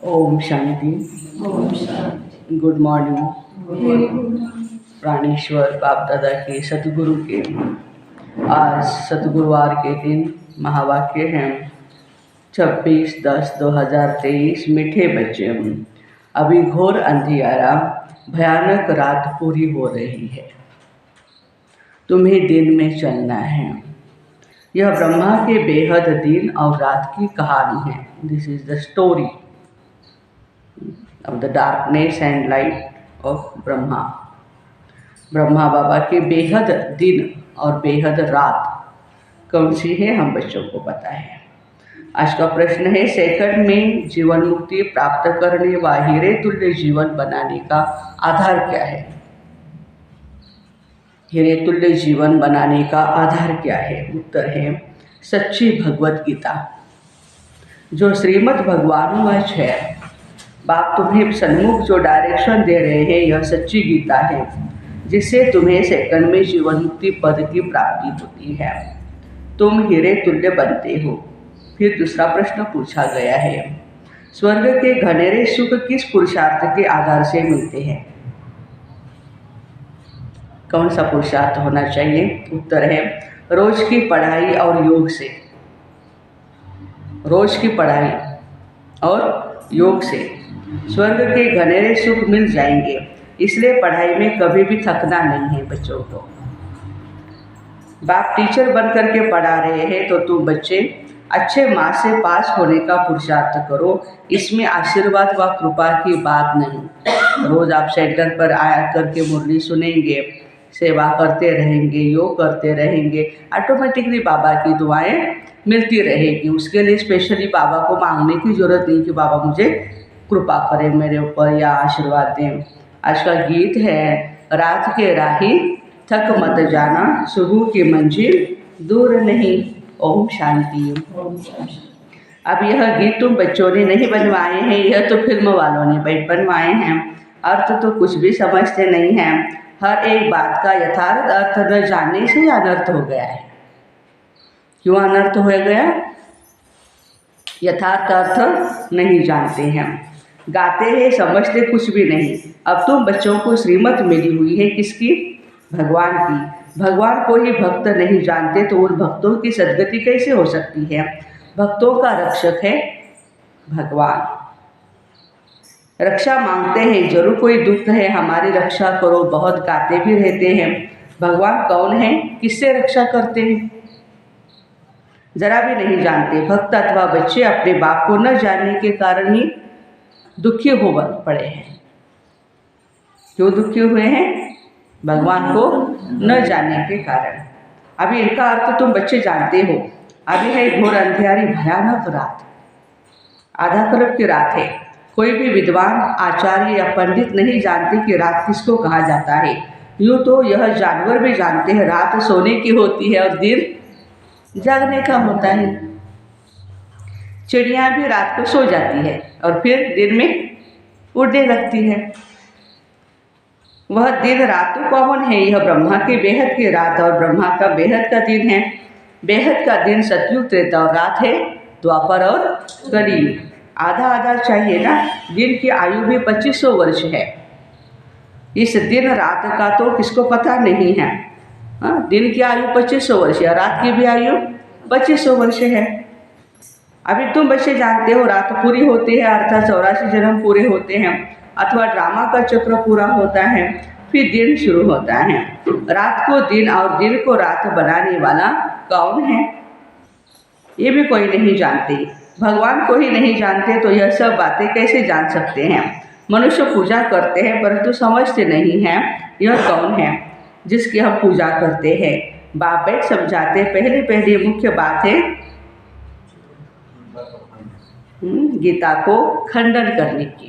Om Shanti. Om Shanti. Good morning. प्राणेश्वर बाप दादा के सतगुरु के आज सतगुरुवार के दिन महावाक्य हैं 26/10/2023। मीठे बच्चे, अभी घोर अंधियारा भयानक रात पूरी हो रही है, तुम्हें दिन में चलना है। यह ब्रह्मा के बेहद दिन और रात की कहानी है। This is the story of the darkness and light of Brahma. Brahma Baba के बेहद दिन और बेहद रात कौन सी है, हम बच्चों को पता है। आज का प्रश्न है, सेकंड में जीवन मुक्ति प्राप्त करने व हीरे तुल्य जीवन बनाने का आधार क्या है? हीरे तुल्य जीवन बनाने का आधार क्या है? उत्तर है सच्ची भगवत गीता, जो श्रीमद् भगवानुवाच है। बाप तुम्हें सन्मुख जो डायरेक्शन दे रहे हैं, यह सच्ची गीता है, जिससे तुम्हें सेकंड में जीवन मुक्ति पद की प्राप्ति होती है। तुम हीरे तुल्य बनते हो। फिर दूसरा प्रश्न पूछा गया है, स्वर्ग के घनेरे सुख किस पुरुषार्थ के आधार से मिलते हैं? कौन सा पुरुषार्थ होना चाहिए? उत्तर है रोज की पढ़ाई और योग से। रोज की पढ़ाई और योग से स्वर्ग के घनेरे सुख मिल जाएंगे। इसलिए पढ़ाई में कभी भी थकना नहीं है बच्चों को। बाप टीचर बन करके पढ़ा रहे हैं, तो तुम बच्चे अच्छे मार्क्स से पास होने का पुरुषार्थ करो। इसमें आशीर्वाद व कृपा की बात नहीं। रोज आप सेंटर पर आया करके मुरली सुनेंगे, सेवा करते रहेंगे, योग करते रहेंगे, ऑटोमेटिकली बाबा की दुआएं मिलती रहेगी। उसके लिए स्पेशली बाबा को मांगने की ज़रूरत नहीं कि बाबा मुझे कृपा करें मेरे ऊपर या आशीर्वाद दें। आज का गीत है, रात के राही थक मत जाना, सुबह की मंजिल दूर नहीं। ओम शांति। अब यह गीत तुम बच्चों ने नहीं बनवाए हैं, यह तो फिल्म वालों ने बनवाए हैं। अर्थ तो कुछ भी समझते नहीं हैं। हर एक बात का यथार्थ अर्थ न जानने से अनर्थ हो गया है। क्यों अनर्थ हो गया? यथार्थ अर्थ नहीं जानते हैं, गाते हैं, समझते कुछ भी नहीं। अब तुम बच्चों को श्रीमत मिली हुई है किसकी? भगवान की। भगवान को ही भक्त नहीं जानते तो उन भक्तों की सद्गति कैसे हो सकती है? भक्तों का रक्षक है भगवान। रक्षा मांगते हैं, जरूर कोई दुख है हमारी रक्षा करो, बहुत गाते भी रहते हैं। भगवान कौन है, किससे रक्षा करते हैं, जरा भी नहीं जानते। भक्त अथवा बच्चे अपने बाप को न जानने के कारण ही दुखी हो पड़े हैं। क्यों दुखी हुए हैं? भगवान को न जानने के कारण। अभी इनका अर्थ तुम बच्चे जानते हो। अभी है घोर अंधियारी भयानक रात, आधा कल्प की रात है। कोई भी विद्वान आचार्य या पंडित नहीं जानते कि रात किसको कहा जाता है। यूँ तो यह जानवर भी जानते हैं रात सोने की होती है और दिन जागने का होता है। चिड़िया भी रात को सो जाती है और फिर दिन में उड़ने लगती है। वह दिन रात तो कौन है? यह ब्रह्मा के बेहद की रात और ब्रह्मा का बेहद का दिन है। बेहद का दिन सतयुग त्रेता और रात है द्वापर और कलियुग। आधा आधा चाहिए ना। दिन की आयु भी 2500 वर्ष है। इस दिन रात का तो किसको पता नहीं है। दिन की आयु 2500 वर्ष है, रात की भी आयु 2500 वर्ष है। अभी तुम बच्चे जानते हो रात पूरी होती है अर्थात 84 जन्म पूरे होते हैं, अथवा ड्रामा का चक्र पूरा होता है, फिर दिन शुरू होता है। रात को दिन और दिन को रात बनाने वाला कौन है? ये भी कोई नहीं जानते। भगवान को ही नहीं जानते तो यह सब बातें कैसे जान सकते हैं? मनुष्य पूजा करते हैं परंतु समझते नहीं हैं यह कौन है जिसकी हम पूजा करते हैं। बाप बैठ समझाते। पहली मुख्य बात है गीता को खंडन करने की।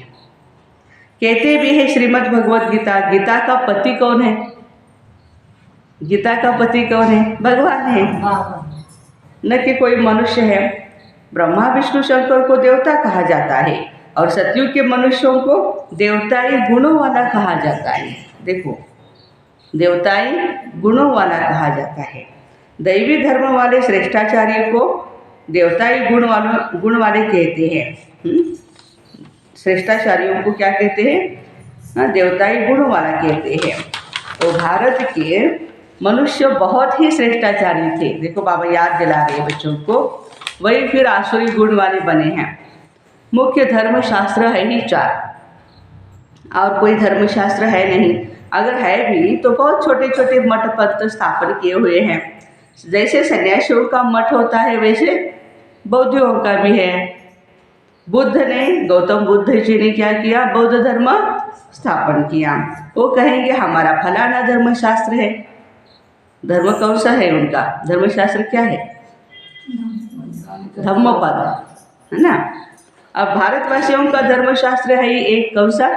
कहते भी है श्रीमद् भगवत गीता, गीता का पति कौन है? गीता का पति कौन है? भगवान है, न कि कोई मनुष्य है। ब्रह्मा विष्णु शंकर को देवता कहा जाता है और सतयुग के मनुष्यों को देवताई गुणों वाला कहा जाता है। देखो, देवताई गुणों वाला कहा जाता है। दैवी धर्म वाले श्रेष्ठाचार्य को देवताई गुण वाले कहते हैं। श्रेष्ठाचार्यों को क्या कहते हैं? देवताई गुणों वाला कहते हैं। तो भारत के मनुष्य बहुत ही श्रेष्ठाचारी थे। देखो बाबा याद दिला रहे हैं बच्चों को। वही फिर आसुरी गुण वाले बने हैं। मुख्य धर्मशास्त्र है ही 4, और कोई धर्मशास्त्र है नहीं। अगर है भी तो बहुत छोटे छोटे मठ पद स्थापन किए हुए हैं। जैसे सन्यासियों का मठ होता है वैसे बौद्धियों का भी है। बुद्ध ने, गौतम बुद्ध जी ने क्या किया? बौद्ध धर्म स्थापन किया। वो कहेंगे हमारा फलाना धर्मशास्त्र है। धर्म कौन सा है उनका? धर्मशास्त्र क्या है? धम्मपद, है ना। अब भारतवासियों का धर्मशास्त्र है एक, कौन सा?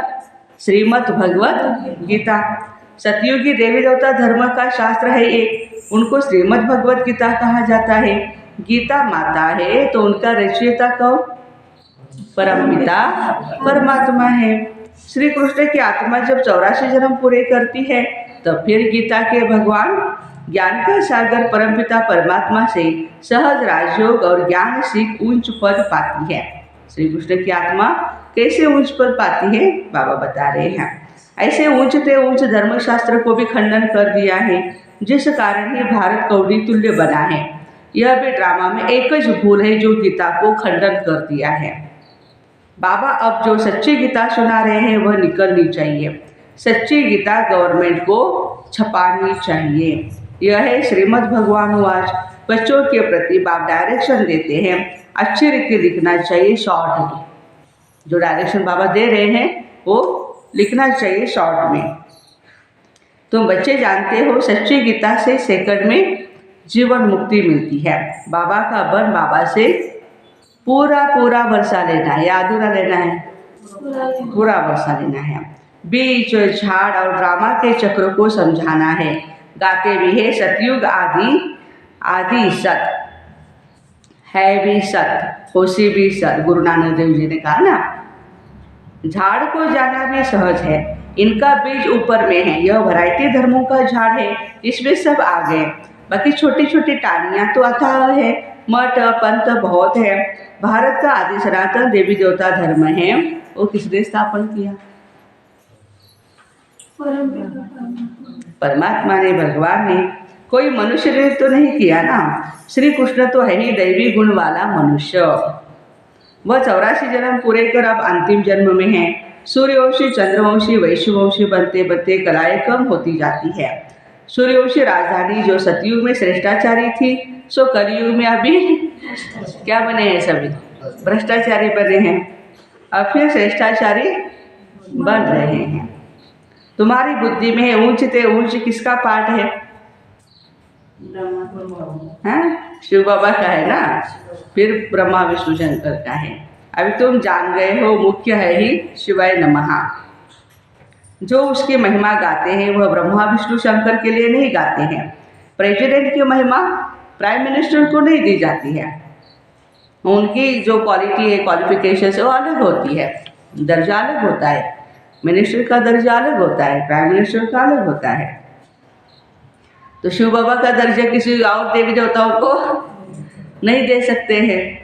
श्रीमद् भगवत गीता। सतयुगी देवी देवता धर्म का शास्त्र है एक, उनको श्रीमद् भगवत गीता कहा जाता है। गीता माता है तो उनका रचयिता कौन? परमपिता परमात्मा है। श्री कृष्ण की आत्मा जब 84 जन्म पूरे करती है तब फिर गीता के भगवान ज्ञान का सागर परमपिता परमात्मा से सहज राजयोग और ज्ञान सीख ऊंच पद पाती है। श्री कृष्ण की आत्मा कैसे ऊंच पद पाती है? बाबा बता रहे हैं। ऐसे ऊंचते ऊंच धर्मशास्त्र को भी खंडन कर दिया है, जिस कारण ही भारत कौड़ी तुल्य बना है। यह भी ड्रामा में एक ही भूल है जो गीता को खंडन कर दिया है। बाबा अब जो सच्ची गीता सुना रहे हैं वह निकलनी चाहिए। सच्ची गीता गवर्नमेंट को छपानी चाहिए। यह है श्रीमद् भगवान वाच। बच्चों के प्रति बाप डायरेक्शन देते हैं, अच्छी रीति लिखना चाहिए, शॉर्ट में। जो डायरेक्शन बाबा दे रहे हैं वो लिखना चाहिए शॉर्ट में। तुम बच्चे जानते हो सच्ची गीता से सेकंड में जीवन मुक्ति मिलती है। बाबा का वन बाबा से पूरा पूरा वर्षा लेना है या अधूरा लेना है? पूरा वर्षा लेना है। बीच झाड़ और ड्रामा के चक्र को समझाना है। गाते भी है सतयुग आदि सत है भी सत, होशी भी सत। गुरु नानक देव जी ने कहा ना, झाड़ को जाना भी सहज है, इनका बीज ऊपर में है। यह वैरायटी धर्मों का झाड़ है, इसमें सब आ गए। बाकी छोटी छोटी टालियाँ तो अथाह है, मठ पंथ बहुत है। भारत का आदि सनातन देवी देवता धर्म है, वो किसने स्थापन किया? परमात्मा ने, भगवान ने। कोई मनुष्य ने तो नहीं किया ना। श्री कृष्ण तो है ही दैवी गुण वाला मनुष्य। वह 84 जन्म पूरे कर अब अंतिम जन्म में है। सूर्यवंशी, चंद्रवंशी, वैश्यवंशी बनते बनते कलाएं कम होती जाती है। सूर्यवंशी राजधानी जो सतयुग में श्रेष्ठाचारी थी, सो कलयुग में अभी क्या बने हैं? सभी भ्रष्टाचारी बने हैं। अब फिर श्रेष्ठाचारी बन रहे हैं। तुम्हारी बुद्धि में है ऊंचते ऊंच किसका पाठ है? हाँ, शिव बाबा का है ना, फिर ब्रह्मा विष्णु शंकर का है। अभी तुम जान गए हो मुख्य है ही शिवाय नमः। जो उसकी महिमा गाते हैं वह ब्रह्मा विष्णु शंकर के लिए नहीं गाते हैं। प्रेसिडेंट की महिमा प्राइम मिनिस्टर को नहीं दी जाती है। उनकी जो क्वालिटी है, क्वालिफिकेशन है, वो अलग होती है, दर्जा अलग होता है। मिनिस्टर का दर्जा अलग होता है, प्राइम मिनिस्टर का अलग होता है। तो शिव बाबा का दर्जा किसी और देवी देवताओं को नहीं दे सकते हैं।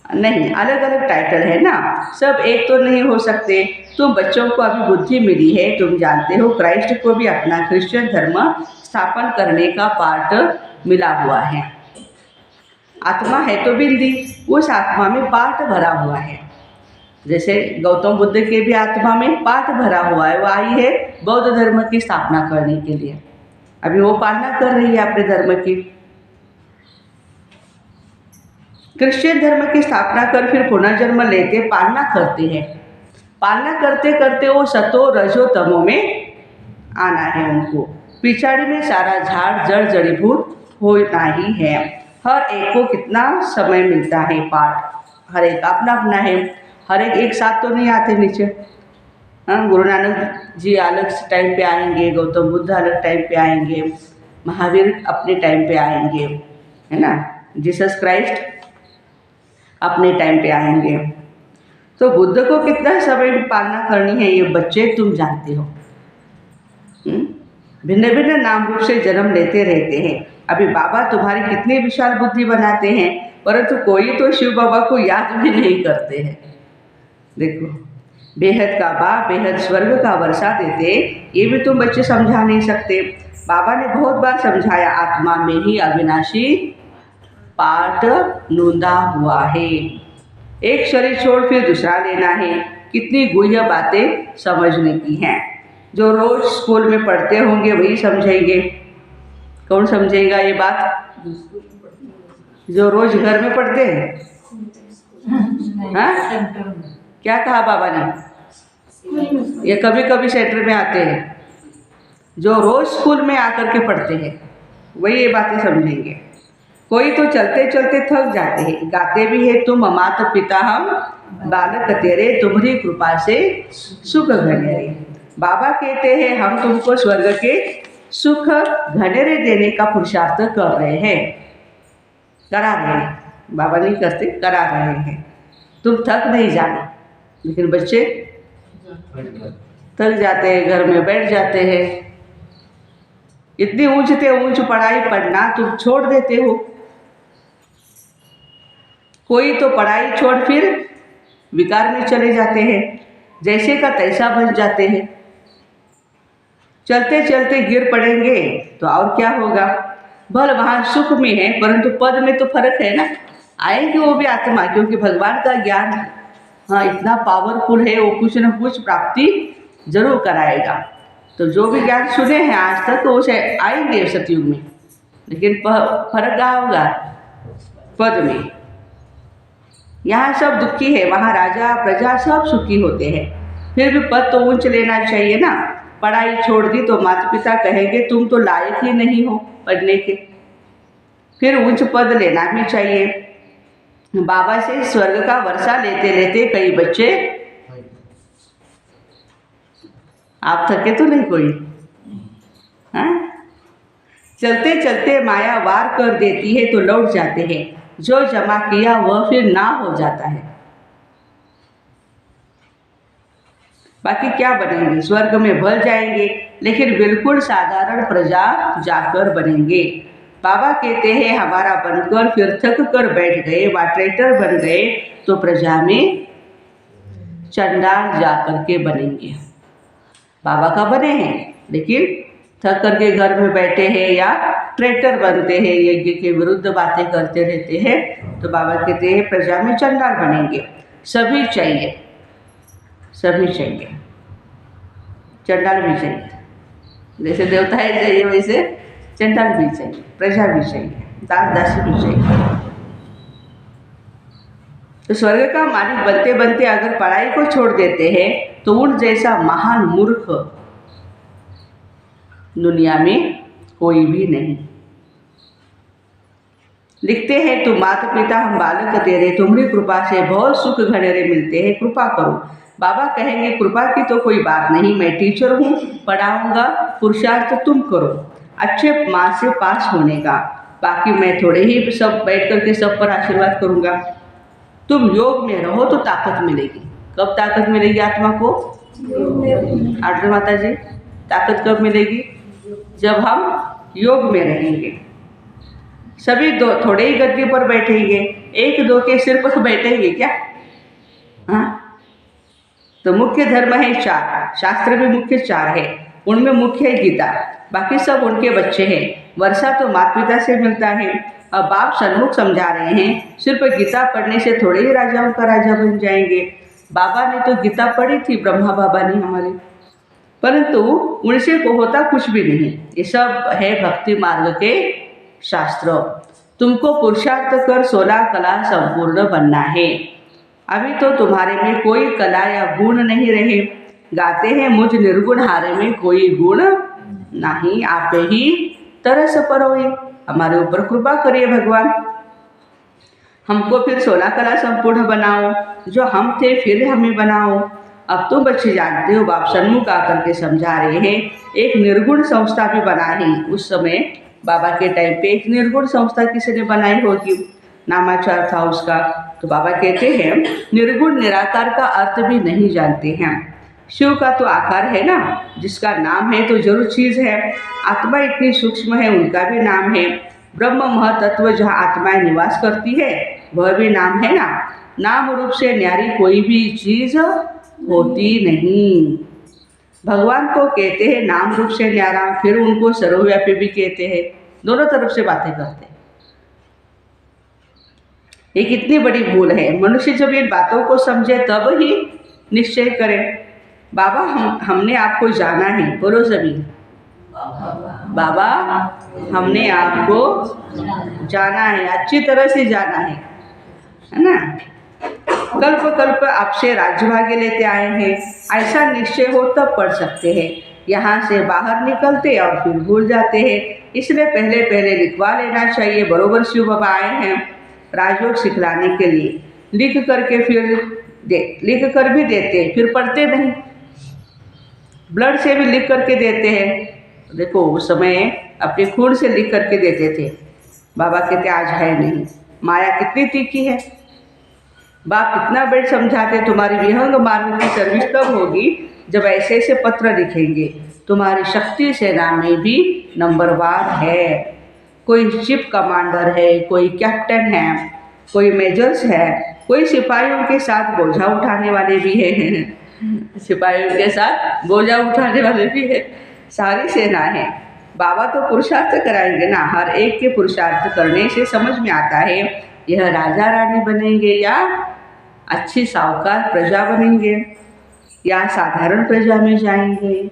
नहीं, अलग अलग टाइटल है ना, सब एक तो नहीं हो सकते। तुम बच्चों को अभी बुद्धि मिली है, तुम जानते हो क्राइस्ट को भी अपना क्रिश्चियन धर्म स्थापन करने का पार्ट मिला हुआ है। आत्मा है तो बिंदी, उस आत्मा में पार्ट भरा हुआ है। जैसे गौतम बुद्ध के भी आत्मा में पार्ट भरा हुआ है, वो आई है बौद्ध धर्म की स्थापना करने के लिए। अभी वो पालना कर रही है अपने धर्म की। क्रिश्चियन धर्म की स्थापना कर फिर पुनर्जन्म लेते पालना करते हैं। पालना करते करते वो सतो रजो तमो में आना है उनको। पिछाड़ी में सारा झाड़ जड़ जड़ीभूत होना ही है। हर एक को कितना समय मिलता है पाठ, हर एक अपना अपना है। हर एक साथ तो नहीं आते नीचे। हाँ, गुरु नानक जी अलग टाइम पे आएंगे, गौतम बुद्ध अलग टाइम पे आएंगे, महावीर अपने टाइम पे आएंगे, है ना, जीसस क्राइस्ट अपने टाइम पे आएंगे। तो बुद्ध को कितना समय पालना करनी है ये बच्चे तुम जानते हो। भिन्न भिन्न नाम रूप से जन्म लेते रहते हैं। अभी बाबा तुम्हारी कितनी विशाल बुद्धि बनाते हैं, परंतु कोई तो शिव बाबा को याद भी नहीं करते हैं। देखो, बेहद का बाप बेहद स्वर्ग का वर्षा देते, ये भी तुम बच्चे समझा नहीं सकते। बाबा ने बहुत बार समझाया, आत्मा में ही अविनाशी पाठ नूंदा हुआ है। एक शरीर छोड़ फिर दूसरा लेना है। कितनी गुह्य बातें समझने की हैं। जो रोज स्कूल में पढ़ते होंगे वही समझेंगे। कौन समझेगा ये बात? जो रोज घर में पढ़ते हैं। हाँ? क्या कहा बाबा ने? ये कभी कभी सेंटर में आते हैं। जो रोज स्कूल में आकर के पढ़ते हैं वही ये बातें समझेंगे। कोई तो चलते चलते थक जाते हैं, गाते भी है, तुम माता पिता हम बालक तेरे, तुम्हारी कृपा से सुख घनेरे। बाबा कहते हैं हम तुमको स्वर्ग के सुख घनेरे देने का पुरुषार्थ कर रहे हैं, करा रहे हैं। बाबा नहीं करते, करा रहे हैं। तुम थक नहीं जाना। लेकिन बच्चे थक जाते हैं, घर में बैठ जाते हैं। इतनी ऊंचते ऊंच पढ़ाई पढ़ना तुम छोड़ देते हो। कोई तो पढ़ाई छोड़ फिर विकार में चले जाते हैं, जैसे का तैसा बन जाते हैं। चलते चलते गिर पड़ेंगे तो और क्या होगा? भले वहाँ सुख में है, परंतु पद में तो फर्क है ना। आएंगे वो भी आत्मा, क्योंकि भगवान का ज्ञान हाँ इतना पावरफुल है, वो कुछ न कुछ प्राप्ति जरूर कराएगा। तो जो भी ज्ञान सुने हैं आज तक तो उसे आएंगे सतयुग में, लेकिन फर्क क्या होगा? पद में। यहाँ सब दुखी है, वहाँ राजा प्रजा सब सुखी होते हैं। फिर भी पद तो ऊंच लेना चाहिए ना। पढ़ाई छोड़ दी तो माता पिता कहेंगे तुम तो लायक ही नहीं हो पढ़ने के। फिर ऊंच पद लेना भी चाहिए। बाबा से स्वर्ग का वर्षा लेते लेते कई बच्चे, आप थके तो नहीं कोई? हाँ? चलते चलते माया वार कर देती है तो लौट जाते हैं। जो जमा किया वह फिर ना हो जाता है। बाकी क्या बनेंगे? स्वर्ग में भल जाएंगे, लेकिन बिल्कुल साधारण प्रजा जाकर बनेंगे। बाबा कहते हैं हमारा बनकर फिर थक कर बैठ गए, वाट्रेटर बन गए तो प्रजा में चंडाल जाकर के बनेंगे। बाबा का बने हैं, लेकिन थक करके घर में बैठे हैं या ट्रैक्टर बनते हैं, यज्ञ के विरुद्ध बातें करते रहते हैं, तो बाबा कहते हैं प्रजा में चंडाल बनेंगे। सभी चाहिए, सभी चाहिए, चंडाल भी चाहिए। जैसे देवताएं चाहिए वैसे चंडाल भी चाहिए, प्रजा भी चाहिए, दास दासी भी चाहिए। तो स्वर्ग का मालिक बनते बनते अगर पढ़ाई को छोड़ देते हैं तो उन जैसा महान मूर्ख दुनिया में कोई भी नहीं। लिखते हैं तुम माता पिता हम बालक तेरे, तुम्हारी कृपा से बहुत सुख घनेरे मिलते हैं, कृपा करो। बाबा कहेंगे कृपा की तो कोई बात नहीं, मैं टीचर हूँ, पढ़ाऊँगा, पुरुषार्थ तुम करो अच्छे मार्क्स से पास होने का। बाकी मैं थोड़े ही सब बैठ करके सब पर आशीर्वाद करूँगा। तुम योग में रहो तो ताकत मिलेगी। कब ताकत मिलेगी आत्मा को? आरती माता जी, ताकत कब मिलेगी? जब हम योग में रहेंगे। सभी दो थोड़े ही गद्दी पर बैठेंगे, एक दो के सिर पर बैठेंगे क्या? हाँ? तो मुख्य धर्म है 4, शास्त्र भी मुख्य 4 है, उनमें मुख्य है गीता, बाकी सब उनके बच्चे हैं। वर्षा तो माता पिता से मिलता है। अब बाप सन्मुख समझा रहे हैं, सिर्फ गीता पढ़ने से थोड़े ही राजाओं का राजा बन जाएंगे। बाबा ने तो गीता पढ़ी थी, ब्रह्मा बाबा ने हमारे, परंतु उनसे को होता कुछ भी नहीं। ये सब है भक्ति मार्ग के शास्त्र। तुमको पुरुषार्थ कर 16 कला संपूर्ण बनना है। अभी तो तुम्हारे में कोई कला या गुण नहीं रहे। गाते हैं मुझ निर्गुण हारे में कोई गुण नहीं, आप ही तरस परोए। हमारे ऊपर कृपा करिए भगवान, हमको फिर 16 कला संपूर्ण बनाओ, जो हम थे फिर हमें बनाओ। अब तो बच्चे जानते हो, बाप सन्मुख आकर के समझा रहे हैं। एक निर्गुण संस्था भी बनाई उस समय, बाबा के टाइम पे एक निर्गुण संस्था किसी ने बनाई होगी, नामाचार था उसका। तो बाबा कहते हैं निर्गुण निराकार का अर्थ भी नहीं जानते हैं। शिव का तो आकार है ना, जिसका नाम है तो जरूर चीज़ है। आत्मा इतनी सूक्ष्म है, उनका भी नाम है। ब्रह्म महतत्व जहाँ आत्माएं निवास करती है वह भी नाम है ना। नाम रूप से न्यारी कोई भी चीज होती नहीं। भगवान को कहते हैं नाम रूप से न्यारा, फिर उनको सर्वव्यापी भी कहते हैं। दोनों तरफ से बातें करते हैं। ये कितनी बड़ी भूल है। मनुष्य जब इन बातों को समझे तब ही निश्चय करे। बाबा हमने आपको जाना है, बोलो सभी। बाबा हमने आपको जाना है, अच्छी तरह से जाना है ना। कल्प कल्प आपसे राज्यभाग्य लेते आए हैं, ऐसा निश्चय हो तब पढ़ सकते हैं। यहाँ से बाहर निकलते और फिर भूल जाते हैं। इसलिए पहले पहले लिखवा लेना चाहिए। बरोबर शिव बाबा आए हैं राजयोग सिखलाने के लिए। लिख कर भी देते, फिर पढ़ते नहीं। ब्लड से भी लिख करके देते हैं। देखो उस समय अपने खून से लिख करके देते थे। बाबा कहते आज है नहीं। माया कितनी तीखी है। बाप कितना बेट समझाते, तुम्हारी विहंग मार्ग की सर्विस कब होगी जब ऐसे ऐसे पत्र लिखेंगे। तुम्हारी शक्ति सेना में भी नंबरवार है। कोई चिफ कमांडर है, कोई कैप्टन है, कोई मेजर्स है, कोई सिपाहियों के साथ बोझा उठाने वाले भी हैं। सिपाहियों के साथ बोझा उठाने वाले भी है। सारी सेना है। बाबा तो पुरुषार्थ कराएंगे ना। हर एक के पुरुषार्थ करने से समझ में आता है यह राजा रानी बनेंगे या अच्छी सावकार प्रजा बनेंगे, या साधारण प्रजा में जाएंगे,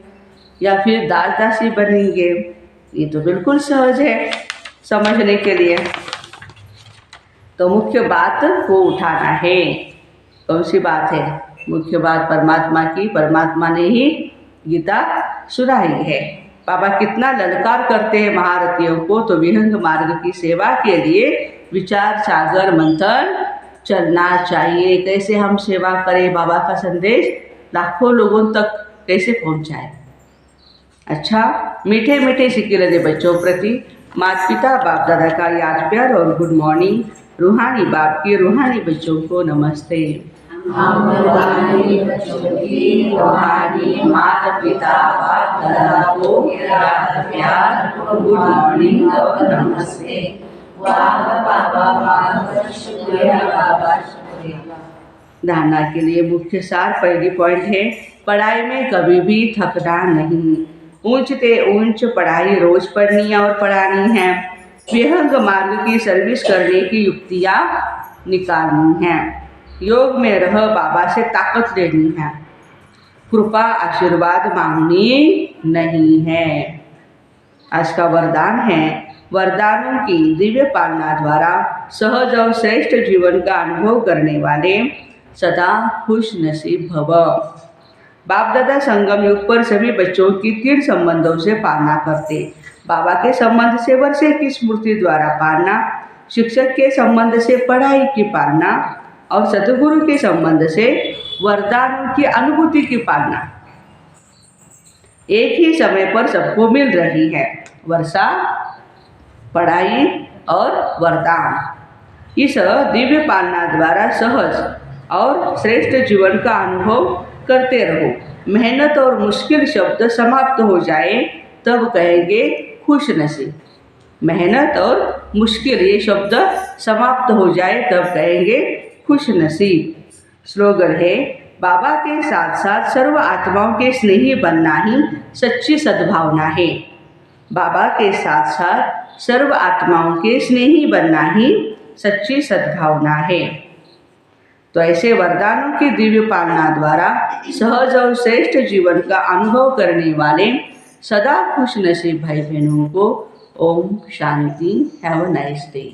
या फिर दास दासी बनेंगे। ये तो बिल्कुल सहज है समझने के लिए। तो मुख्य बात को उठाना है। कौन सी बात है? मुख्य बात परमात्मा की। परमात्मा ने ही गीता सुनाई है। बाबा कितना ललकार करते हैं महारथियों को। तो विहंग मार्ग की सेवा के लिए विचार सागर मंथन चलना चाहिए। कैसे हम सेवा करें, बाबा का संदेश लाखों लोगों तक कैसे पहुंचाए। अच्छा, मीठे मीठे सिक्के लगे बच्चों प्रति माता पिता बाप दादा का याद प्यार और गुड मॉर्निंग। रूहानी बाप की रूहानी बच्चों को नमस्ते। रूहानी माता पिता बाप दादा को याद प्यार, गुड मॉर्निंग और नमस्ते। धारणा के लिए मुख्य सार पहली पॉइंट है, पढ़ाई में कभी भी थकना नहीं। ऊंच ते ऊंच पढ़ाई रोज पढ़नी और पढ़ानी है। विहंग मार्ग की सर्विस करने की युक्तियाँ निकालनी है। योग में रह बाबा से ताकत लेनी है। कृपा आशीर्वाद मांगनी नहीं है। आज का वरदान है, वरदानों की दिव्य पालना द्वारा सहज और श्रेष्ठ जीवन का अनुभव करने वाले सदा खुश नसीब भव। बाप दादा संगम युग पर सभी बच्चों की 3 संबंधों से पालना करते। बाबा के संबंध से वर्षे की स्मृति द्वारा पालना, शिक्षक के संबंध से पढ़ाई की पालना और सद्गुरु के संबंध से वरदानों की अनुभूति की पालना एक ही समय पर सबको मिल रही है। वर्षा, पढ़ाई और वरदान। इस दिव्य पालना द्वारा सहज और श्रेष्ठ जीवन का अनुभव करते रहो। मेहनत और मुश्किल शब्द समाप्त हो जाए तब कहेंगे खुश नसीब। मेहनत और मुश्किल ये शब्द समाप्त हो जाए तब कहेंगे खुश नसीब। स्लोगन है, बाबा के साथ साथ सर्व आत्माओं के स्नेही बनना ही सच्ची सद्भावना है। बाबा के साथ साथ सर्व आत्माओं के स्नेही बनना ही सच्ची सद्भावना है। तो ऐसे वरदानों की दिव्य पालना द्वारा सहज और श्रेष्ठ जीवन का अनुभव करने वाले सदा खुश नसीब भाई बहनों को ओम शांति। Have a nice day.